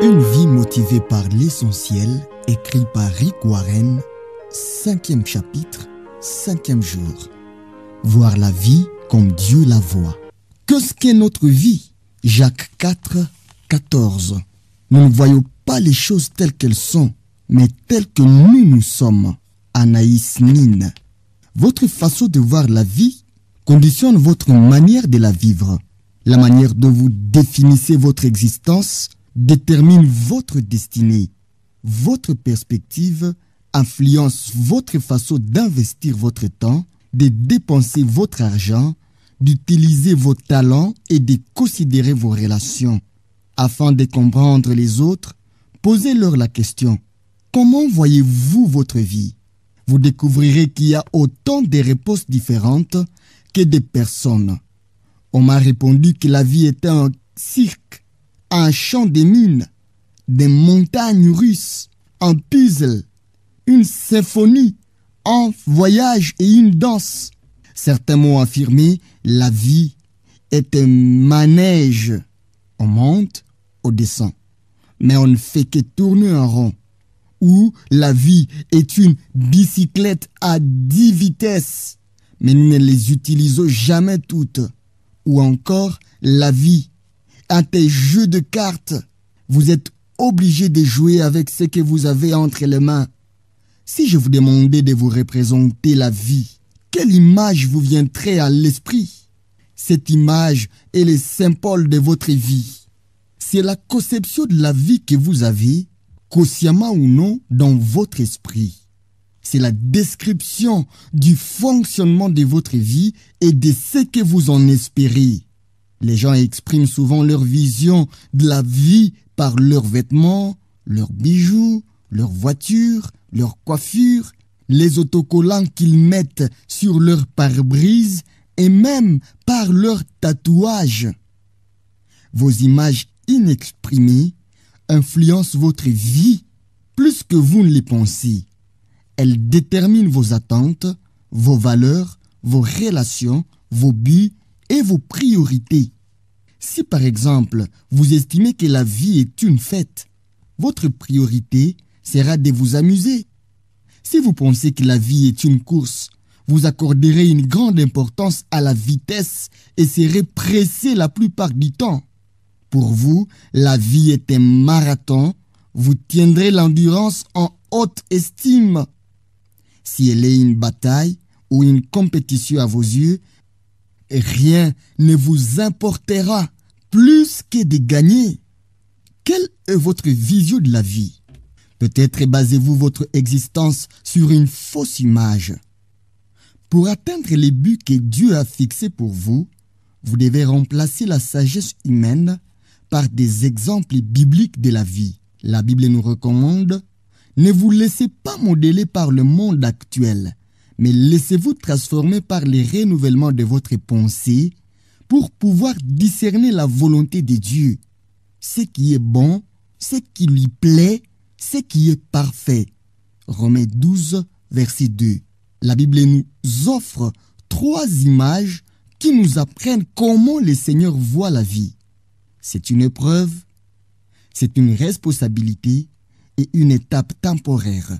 Une vie motivée par l'essentiel, écrit par Rick Warren, 5e chapitre, 5e jour. Voir la vie comme Dieu la voit. Qu'est-ce qu'est notre vie? Jacques 4, 14. Nous ne voyons pas les choses telles qu'elles sont, mais telles que nous sommes. Anaïs Nin. Votre façon de voir la vie conditionne votre manière de la vivre. La manière dont vous définissez votre existence détermine votre destinée. Votre perspective influence votre façon d'investir votre temps, de dépenser votre argent, d'utiliser vos talents et de considérer vos relations. Afin de comprendre les autres, posez-leur la question: comment voyez-vous votre vie? Vous découvrirez qu'il y a autant de réponses différentes que de personnes. On m'a répondu que la vie était un cirque, un champ de mines, des montagnes russes, un puzzle, une symphonie, un voyage et une danse. Certains m'ont affirmé la vie est un manège. On monte, on descend, mais on ne fait que tourner en rond. Ou la vie est une bicyclette à 10 vitesses, mais nous ne les utilisons jamais toutes. Ou encore la vie est un jeu de cartes. Vous êtes obligé de jouer avec ce que vous avez entre les mains. Si je vous demandais de vous représenter la vie, quelle image vous viendrait à l'esprit? Cette image est le symbole de votre vie. C'est la conception de la vie que vous avez, consciemment ou non, dans votre esprit. C'est la description du fonctionnement de votre vie et de ce que vous en espérez. Les gens expriment souvent leur vision de la vie par leurs vêtements, leurs bijoux, leurs voitures, leurs coiffures, les autocollants qu'ils mettent sur leur pare-brise et même par leurs tatouages. Vos images inexprimées influencent votre vie plus que vous ne les pensez. Elles déterminent vos attentes, vos valeurs, vos relations, vos buts et vos priorités. Si par exemple, vous estimez que la vie est une fête, votre priorité sera de vous amuser. Si vous pensez que la vie est une course, vous accorderez une grande importance à la vitesse et serez pressé la plupart du temps. Pour vous, la vie est un marathon, vous tiendrez l'endurance en haute estime. Si elle est une bataille ou une compétition à vos yeux, rien ne vous importera plus que de gagner. Quelle est votre vision de la vie? Peut-être basez-vous votre existence sur une fausse image. Pour atteindre les buts que Dieu a fixés pour vous, vous devez remplacer la sagesse humaine par des exemples bibliques de la vie. La Bible nous recommande: ne vous laissez pas modeler par le monde actuel, mais laissez-vous transformer par le renouvellement de votre pensée pour pouvoir discerner la volonté de Dieu, ce qui est bon, ce qui lui plaît, ce qui est parfait. Romains 12, verset 2. La Bible nous offre 3 images qui nous apprennent comment le Seigneur voit la vie. C'est une épreuve, c'est une responsabilité et une étape temporaire.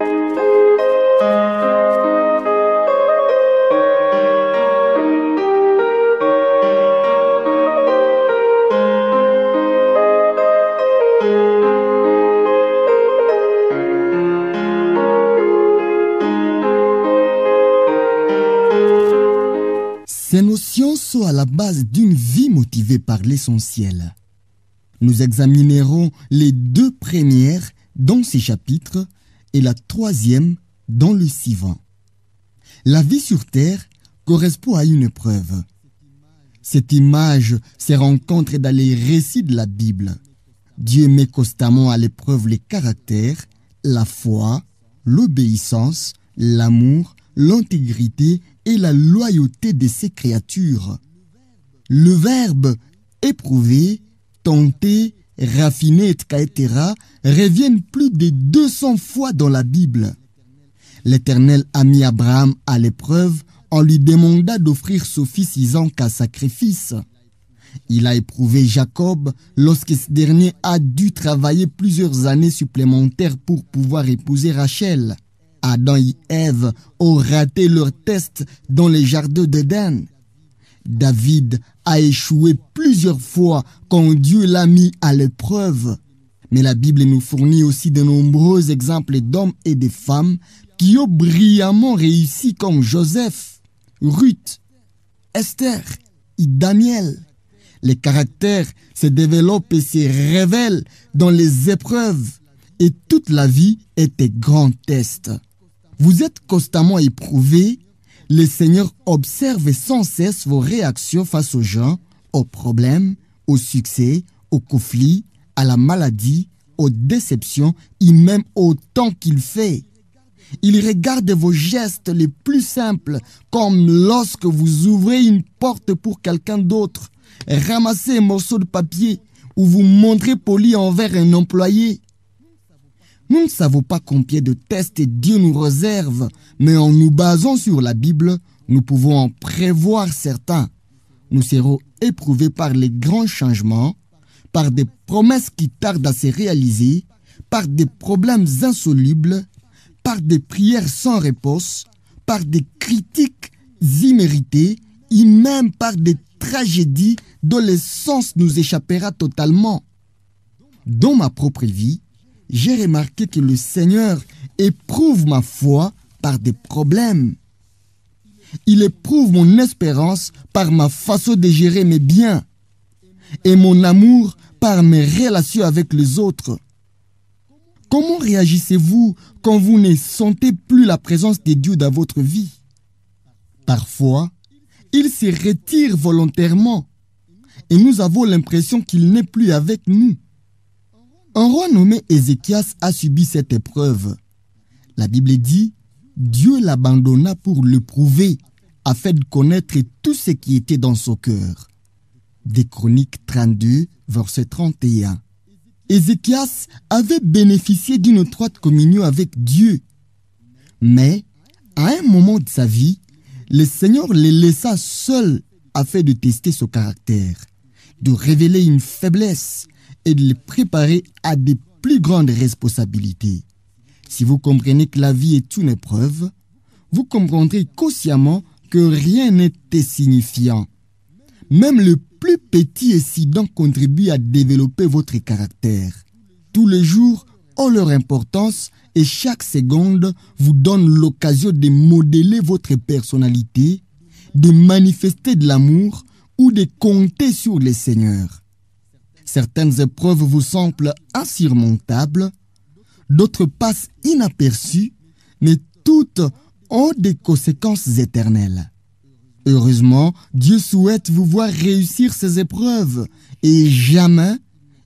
Ces notions sont à la base d'une vie motivée par l'essentiel. Nous examinerons les 2 premières dans ces chapitres et la 3e dans le suivant. La vie sur terre correspond à une épreuve. Cette image se rencontre dans les récits de la Bible. Dieu met constamment à l'épreuve les caractères, la foi, l'obéissance, l'amour, l'intégrité et la loyauté de ses créatures. Le verbe éprouver, tenter, raffiner, etc. reviennent plus de 200 fois dans la Bible. L'Éternel a mis Abraham à l'épreuve en lui demandant d'offrir son fils Isaac à sacrifice. Il a éprouvé Jacob lorsque ce dernier a dû travailler plusieurs années supplémentaires pour pouvoir épouser Rachel. Adam et Ève ont raté leur test dans les jardins d'Éden. David a échoué plusieurs fois quand Dieu l'a mis à l'épreuve. Mais la Bible nous fournit aussi de nombreux exemples d'hommes et de femmes qui ont brillamment réussi comme Joseph, Ruth, Esther et Daniel. Les caractères se développent et se révèlent dans les épreuves et toute la vie est un grand test. Vous êtes constamment éprouvé. Le Seigneur observe sans cesse vos réactions face aux gens, aux problèmes, au succès, aux conflits, à la maladie, aux déceptions et même au temps qu'il fait. Il regarde vos gestes les plus simples, comme lorsque vous ouvrez une porte pour quelqu'un d'autre, ramassez un morceau de papier ou vous montrez poli envers un employé. Nous ne savons pas combien de tests Dieu nous réserve, mais en nous basant sur la Bible, nous pouvons en prévoir certains. Nous serons éprouvés par les grands changements, par des promesses qui tardent à se réaliser, par des problèmes insolubles, par des prières sans réponse, par des critiques imméritées et même par des tragédies dont le sens nous échappera totalement. Dans ma propre vie, j'ai remarqué que le Seigneur éprouve ma foi par des problèmes. Il éprouve mon espérance par ma façon de gérer mes biens et mon amour par mes relations avec les autres. Comment réagissez-vous quand vous ne sentez plus la présence de Dieu dans votre vie? Parfois, il se retire volontairement et nous avons l'impression qu'il n'est plus avec nous. Un roi nommé Ézéchias a subi cette épreuve. La Bible dit, Dieu l'abandonna pour le prouver, afin de connaître tout ce qui était dans son cœur. Des Chroniques 32, verset 31. Ézéchias avait bénéficié d'une étroite communion avec Dieu. Mais, à un moment de sa vie, le Seigneur le laissa seul afin de tester son caractère, de révéler une faiblesse et de le préparer à de plus grandes responsabilités. Si vous comprenez que la vie est une épreuve, vous comprendrez consciemment que rien n'est insignifiant. Même le plus petit incident contribue à développer votre caractère. Tous les jours ont leur importance et chaque seconde vous donne l'occasion de modeler votre personnalité, de manifester de l'amour ou de compter sur le Seigneur. Certaines épreuves vous semblent insurmontables, d'autres passent inaperçues, mais toutes ont des conséquences éternelles. Heureusement, Dieu souhaite vous voir réussir ces épreuves et jamais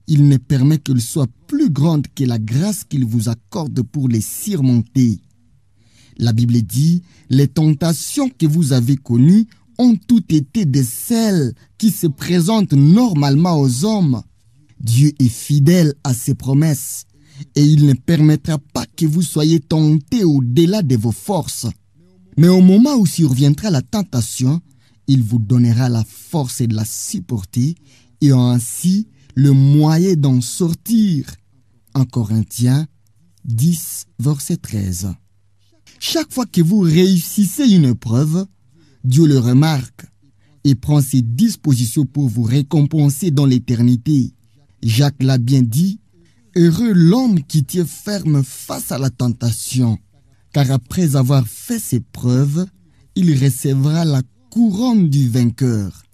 il ne permet qu'elles soient plus grandes que la grâce qu'il vous accorde pour les surmonter. La Bible dit, les tentations que vous avez connues ont toutes été de celles qui se présentent normalement aux hommes. Dieu est fidèle à ses promesses et il ne permettra pas que vous soyez tentés au-delà de vos forces. Mais au moment où surviendra la tentation, il vous donnera la force de la supporter et ainsi le moyen d'en sortir. En Corinthiens 10, verset 13. Chaque fois que vous réussissez une épreuve, Dieu le remarque et prend ses dispositions pour vous récompenser dans l'éternité. Jacques l'a bien dit, « Heureux l'homme qui tient ferme face à la tentation, car après avoir fait ses preuves, il recevra la couronne du vainqueur,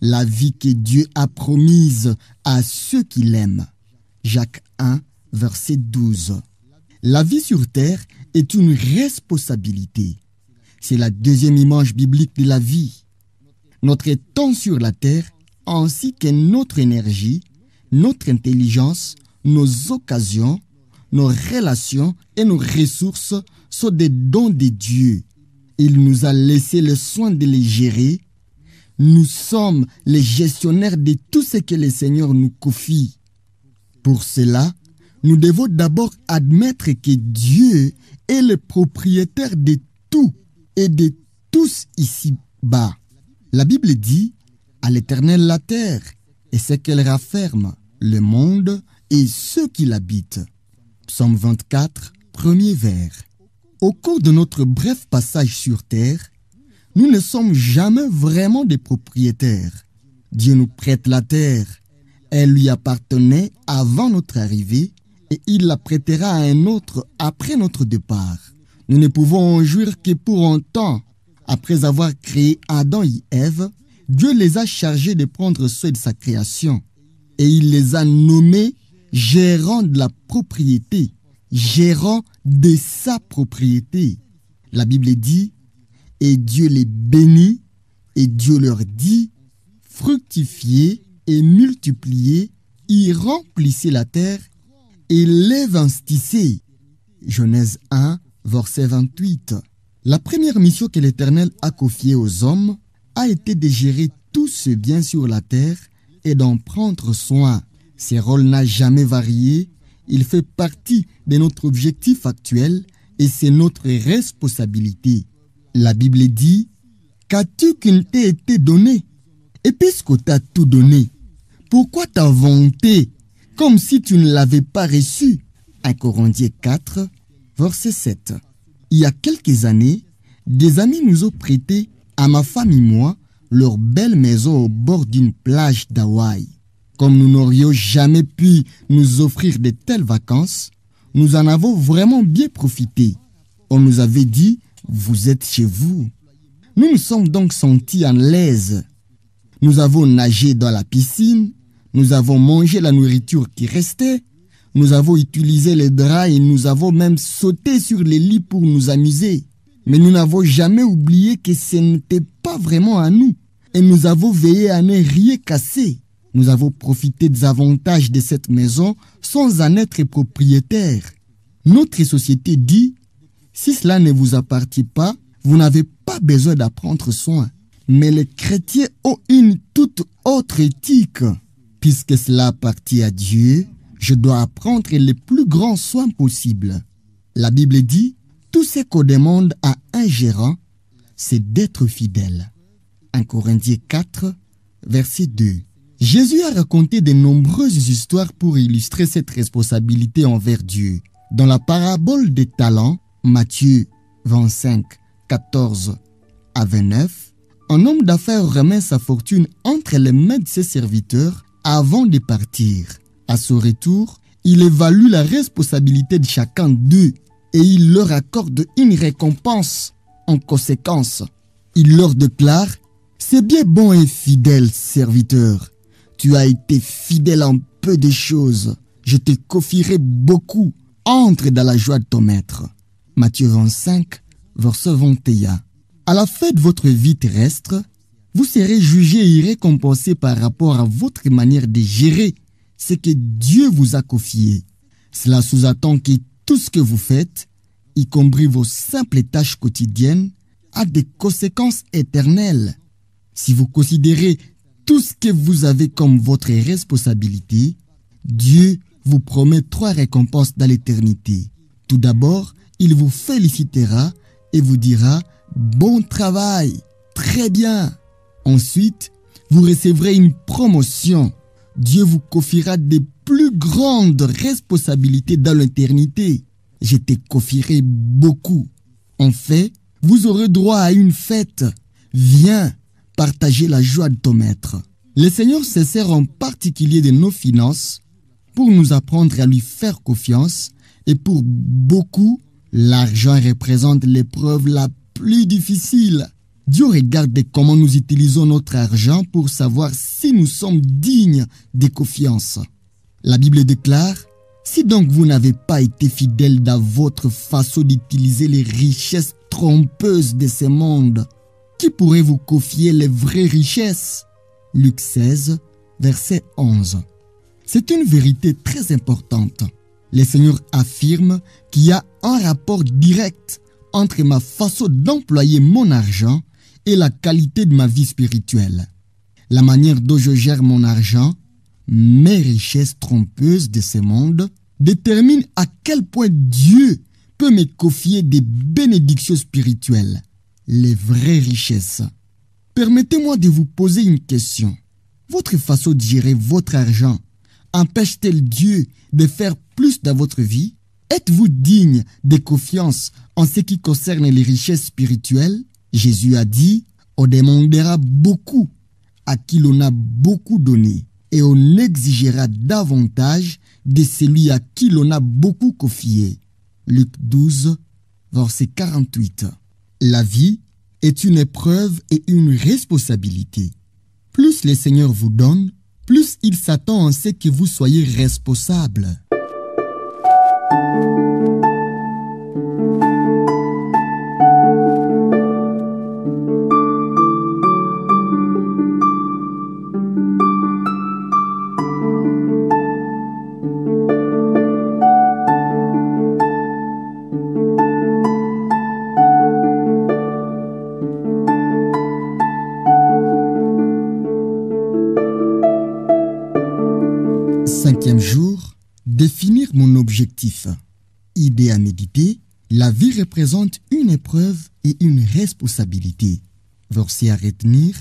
la vie que Dieu a promise à ceux qui l'aiment. » Jacques 1, verset 12. La vie sur terre est une responsabilité. C'est la deuxième image biblique de la vie. Notre temps sur la terre, ainsi que notre énergie, notre intelligence, nos occasions, nos relations et nos ressources sont des dons de Dieu. Il nous a laissé le soin de les gérer. Nous sommes les gestionnaires de tout ce que le Seigneur nous confie. Pour cela, nous devons d'abord admettre que Dieu est le propriétaire de tout et de tous ici-bas. La Bible dit, À l'Éternel la terre et ce qu'elle rafferme, le monde et ceux qui l'habitent. Psaume 24, premier vers. Au cours de notre bref passage sur terre, nous ne sommes jamais vraiment des propriétaires. Dieu nous prête la terre. Elle lui appartenait avant notre arrivée et il la prêtera à un autre après notre départ. Nous ne pouvons en jouir que pour un temps. Après avoir créé Adam et Ève, Dieu les a chargés de prendre soin de sa création et il les a nommés gérants de la propriété, gérants de sa propriété. La Bible dit, et Dieu les bénit et Dieu leur dit, fructifiez et multipliez, y remplissez la terre et l'évastissez. Genèse 1, verset 28. La première mission que l'Éternel a confiée aux hommes a été de gérer tout ce bien sur la terre et d'en prendre soin. Ce rôle n'a jamais varié, il fait partie de notre objectif actuel et c'est notre responsabilité. La Bible dit, qu'as-tu qu'il t'ait été donné? Et puisque t'as tout donné, pourquoi t'as vanté comme si tu ne l'avais pas reçu? 1 Corinthiens 4, verset 7. Il y a quelques années, des amis nous ont prêté, à ma femme et moi, leur belle maison au bord d'une plage d'Hawaï. Comme nous n'aurions jamais pu nous offrir de telles vacances, nous en avons vraiment bien profité. On nous avait dit, vous êtes chez vous. Nous nous sommes donc sentis à l'aise. Nous avons nagé dans la piscine, nous avons mangé la nourriture qui restait, nous avons utilisé les draps et nous avons même sauté sur les lits pour nous amuser. Mais nous n'avons jamais oublié que ce n'était pas vraiment à nous. Et nous avons veillé à ne rien casser. Nous avons profité des avantages de cette maison sans en être propriétaires. Notre société dit, si cela ne vous appartient pas, vous n'avez pas besoin d'en prendre soin. Mais les chrétiens ont une toute autre éthique. Puisque cela appartient à Dieu, je dois prendre les plus grands soins possibles. La Bible dit, tout ce qu'on demande à un gérant, c'est d'être fidèle. 1 Corinthiens 4, verset 2. Jésus a raconté de nombreuses histoires pour illustrer cette responsabilité envers Dieu. Dans la parabole des talents, Matthieu 25, 14 à 29, un homme d'affaires remet sa fortune entre les mains de ses serviteurs avant de partir. À son retour, il évalue la responsabilité de chacun d'eux et il leur accorde une récompense en conséquence. Il leur déclare, c'est bien bon et fidèle serviteur. Tu as été fidèle en peu de choses. Je te confierai beaucoup. Entre dans la joie de ton maître. Matthieu 25, verset 21. À la fin de votre vie terrestre, vous serez jugé et récompensé par rapport à votre manière de gérer ce que Dieu vous a confié. Cela sous-entend que tout ce que vous faites, y compris vos simples tâches quotidiennes, a des conséquences éternelles. Si vous considérez tout ce que vous avez comme votre responsabilité, Dieu vous promet 3 récompenses dans l'éternité. Tout d'abord, il vous félicitera et vous dira « Bon travail, très bien ». Ensuite, vous recevrez une promotion. Dieu vous confiera des plus grandes responsabilités dans l'éternité. Je te confierai beaucoup. En fait, vous aurez droit à une fête. Viens partager la joie de ton maître. Le Seigneur se sert en particulier de nos finances pour nous apprendre à lui faire confiance et pour beaucoup, l'argent représente l'épreuve la plus difficile. Dieu regarde comment nous utilisons notre argent pour savoir si nous sommes dignes de confiance. La Bible déclare, si donc vous n'avez pas été fidèle dans votre façon d'utiliser les richesses trompeuses de ce monde, qui pourrait vous confier les vraies richesses? Luc 16, verset 11. C'est une vérité très importante. Le Seigneur affirme qu'il y a un rapport direct entre ma façon d'employer mon argent et la qualité de ma vie spirituelle. La manière dont je gère mon argent, mes richesses trompeuses de ce monde, détermine à quel point Dieu peut me confier des bénédictions spirituelles, les vraies richesses. Permettez-moi de vous poser une question. Votre façon de gérer votre argent empêche-t-elle Dieu de faire plus dans votre vie? Êtes-vous digne de confiance en ce qui concerne les richesses spirituelles? Jésus a dit, on demandera beaucoup à qui l'on a beaucoup donné, et on exigera davantage de celui à qui l'on a beaucoup confié. Luc 12, verset 48. La vie est une épreuve et une responsabilité. Plus le Seigneur vous donne, plus il s'attend à ce que vous soyez responsable. Cinquième jour, définir mon objectif. Idée à méditer, la vie représente une épreuve et une responsabilité. Verset à retenir,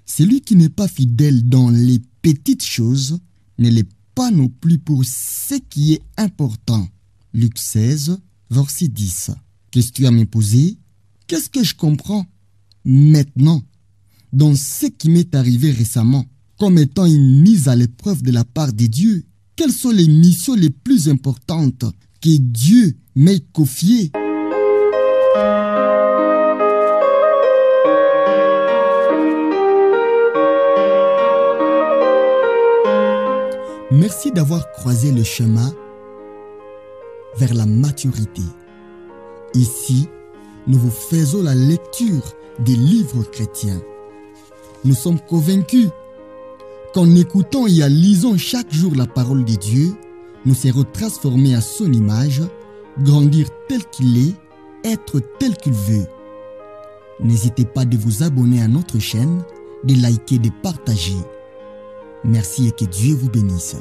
celui qui n'est pas fidèle dans les petites choses ne l'est pas non plus pour ce qui est important. Luc 16, verset 10. Question à me poser, qu'est-ce que je comprends maintenant dans ce qui m'est arrivé récemment comme étant une mise à l'épreuve de la part de Dieu? Quelles sont les missions les plus importantes que Dieu m'ait confiées? Merci d'avoir croisé le chemin vers la maturité. Ici, nous vous faisons la lecture des livres chrétiens. Nous sommes convaincus qu'en écoutant et en lisant chaque jour la parole de Dieu, nous serons transformés à son image, grandir tel qu'il est, être tel qu'il veut. N'hésitez pas de vous abonner à notre chaîne, de liker, de partager. Merci et que Dieu vous bénisse.